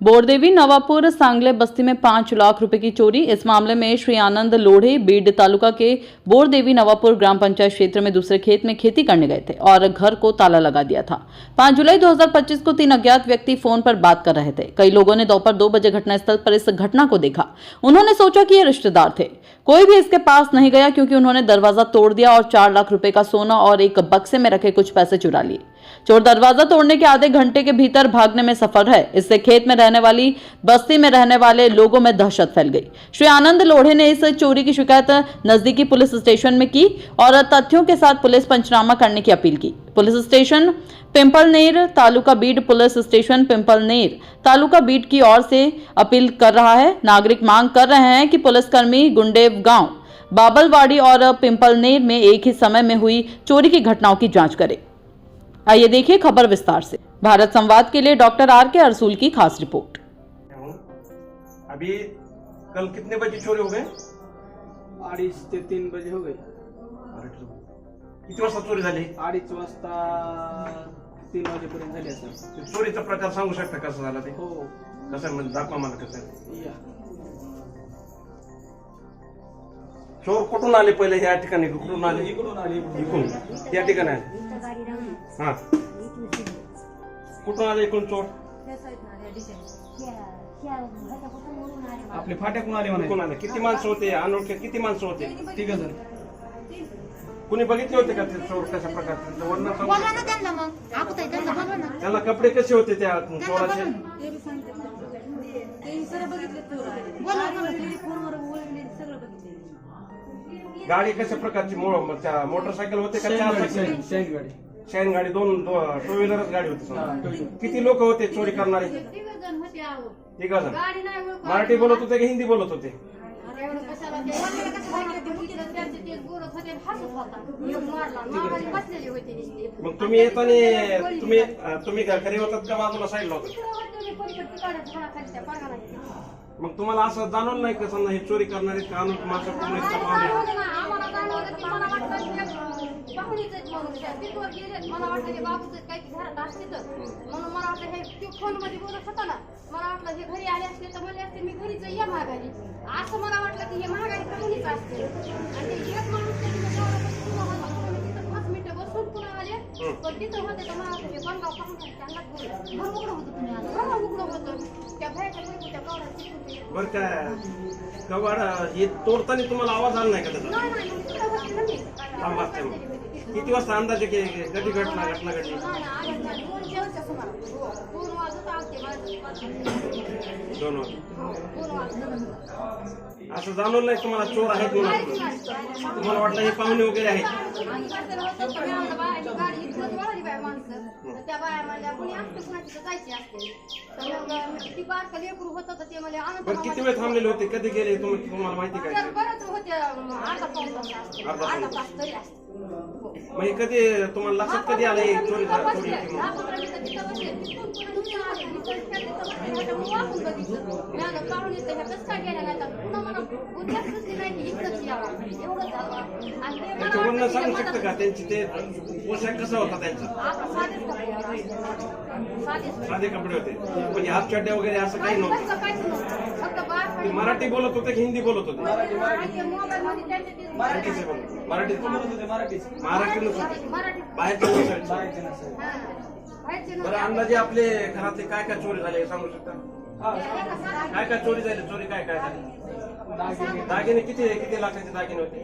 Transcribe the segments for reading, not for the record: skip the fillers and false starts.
बोरदेवी नवापुर सांगले बस्ती में 5 लाख रुपए की चोरी। इस मामले में श्री आनंद लोढ़े बीड तालुका के बोरदेवी नवापुर ग्राम पंचायत क्षेत्र में दूसरे खेत में खेती करने गए थे और घर को ताला लगा दिया था। 5 जुलाई 2025 को 3 अज्ञात व्यक्ति फोन पर बात कर रहे थे। कई लोगों ने दोपहर 2 बजे घटनास्थल पर इस घटना को देखा। उन्होंने सोचा कि ये रिश्तेदार थे। कोई भी इसके पास नहीं गया क्योंकि उन्होंने दरवाजा तोड़ दिया और 4 लाख रुपए का सोना और एक बक्से में रखे कुछ पैसे चुरा लिए। चोर दरवाजा तोड़ने के आधे घंटे के भीतर भागने में सफल है। इससे खेत में रहने वाली बस्ती में रहने वाले लोगों में दहशत फैल गई। श्री आनंद लोढ़े ने इस चोरी की शिकायत नजदीकी पुलिस स्टेशन में की और तथ्यों के साथ पुलिस पंचनामा करने की अपील की। पुलिस स्टेशन पिंपलनेर तालुका बीड पुलिस स्टेशन पिंपलनेर तालुका बीड की ओर से अपील कर रहा है। नागरिक मांग कर रहे हैं कि पुलिसकर्मी गुंडेव गांव, बाबलवाड़ी और पिंपलनेर में एक ही समय में हुई चोरी की घटनाओं की जांच करे। आइए देखिए खबर विस्तार से। भारत संवाद के लिए डॉक्टर आर के अरसूल की खास रिपोर्ट। अभी कल कितने बजे चोरी हो गए? 2:30 ते 3 बजे हो गए। किती वाजता चोरी झाली? 2:30 वाजता 3 वाजेपर्यंत झाली असेल। चोरीचा प्रकार सांगू शकता कसं झाला ते? हो कसं म्हणजे दाखवा मला कसं आहे. या चोर कुठून आले पहिले या ठिकाणी? कुठून आले? इकडून आली इकडून या ठिकाणी आले. हा कुठून आले इकडून चोर? आपले फाट्याकडून आले कुठून म्हणा. आले? किती माणसं होते? अनोळखी किती माणसं होते? 3 जण. कुणी बघितले होते का ते चोर कशा प्रकारचे? वर्ण सांगू बोला ना शकता? त्यांना मग अगोदर त्यांना बोला ना त्याला कपडे कसे होते त्या चोराचे? बोला गाडी कशा प्रकारची? मोटरसायकल होते का? 4 चाकी? शेंग गाडी. शाईन गाडी, 2 टू व्हीलरच गाडी होती समजा. हा, टू व्हीलर. किती लोक होते चोरी करणारे? 3 जण. मराठी बोलत होते की हिंदी बोलत होते? मग तुम्ही येताना तुम्ही घरी होतात का बाजूला साईडला होतात? मग तुम्हाला असं जाणवलं नाही का समजा हे चोरी करणारे कानून माणसं कोण आहेत का पाहुणे? मला वाटलं हे बाबूच काही घरात असते तर म्हणून मला वाटलं हे फोन मध्ये बोलत होता ना, मला वाटलं हे घरी आले असते तर म्हणले असते मी घरीच या महागारी. असं मला वाटलं की हे महागारी कमीच असते. आणि ते एक माणूस तिथं 5 मिनिटं बसून पुन्हा आले पण तिथं होते तर मला हे बनगाव पाहून त्यांना घर उघडं होतं. तुम्ही घर उघडं होतं त्या भयाच्या त्या कवडाची. बरं काय कवाड हे तोडताना तुम्हाला आवाज आला नाही का त्याचा? नाही नाही मग तिकडे होते ना मी. थांबा थांबा. किती वाजता अंदाजे कधी घटना घडली? नाही नाही 2 वाजता सुमारास. 2 वाजता आलते माझं. 2 वाजता. 2 वाजता. असं जाणवलं नाही तुम्हाला चोर आहेत म्हणून? तुम्हाला वाटलं हे पाहुणे वगैरे आहेत? गाडी इथूनच वळाली बाय माणसं. त्या बाया म्हणल्या कुणी असते कुणाची तर जायची असते. तर मग ती बारका लेकरू होतं तर ते मला आनंद. बरं किती वेळ थांबलेले होते? कधी गेले तुम्हाला माहिती काय? बरंच होते अर्धा पाऊण तास. अर्धा तास तरी असते. मग हे कधी तुम्हाला लक्षात कधी आलं हे चोरी चोरी होती म्हणून? त्याच्यावरनं सांगू शकतं का त्यांची ते पोशाख कसा होता त्यांचा? साधे कपडे होते म्हणजे हात चड्ड्या वगैरे असं काही नव्हतं? ते मराठी बोलत होते की हिंदी बोलत होते? मराठीच बोलत. मराठीच बोलत होते. महाराष्ट्रीयनच होते. बाहेरचे नसायचे. बरं अंदाजे आपले घरातले काय काय चोरी झाले सांगू शकता? काय काय चोरी झाली? चोरी काय काय झाली? दागिने किती किती लाखाचे दागिने होते?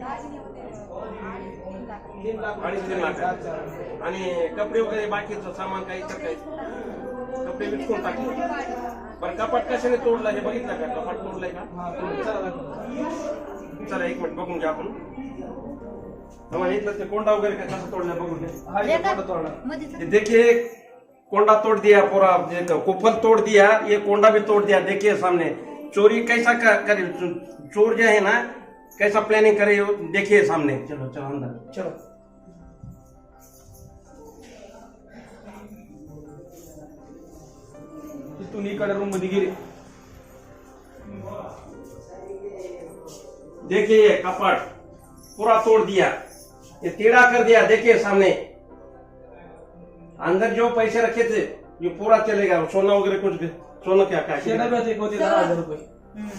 2.5-3 लाख. आणि कपडे वगैरे बाकीचं सामान काही इतर काही कपडे विकून टाकले. बरं कपाट कशाने तोडला हे बघितलं का? कपाट तोडलंय का? चला 1 मिनिट बघून घ्या आपण. इथलं ते कोंडा वगैरे कसं तोडला बघून घ्या. देखिए कोंडा तोड़ दिया पूरा, कुफल तोड़ दिया, ये कोंडा भी तोड़ दिया. देखिए सामने चोरी कैसा करे चोर जो है ना, कैसा प्लानिंग करे देखिए सामने. चलो चलो अंदर चलो. तिथून इकडे रूम मध्ये गेले. देखिए ये कपाट पूरा तोड़ दिया, ये टेढ़ा कर दिया. देखिए सामने अंदर जो पैसे रखे थे ये पूरा चलेगा, सोना वगैरह कुछ भी, सोना क्या क्या शेडा बी होते 10,000 रुपये.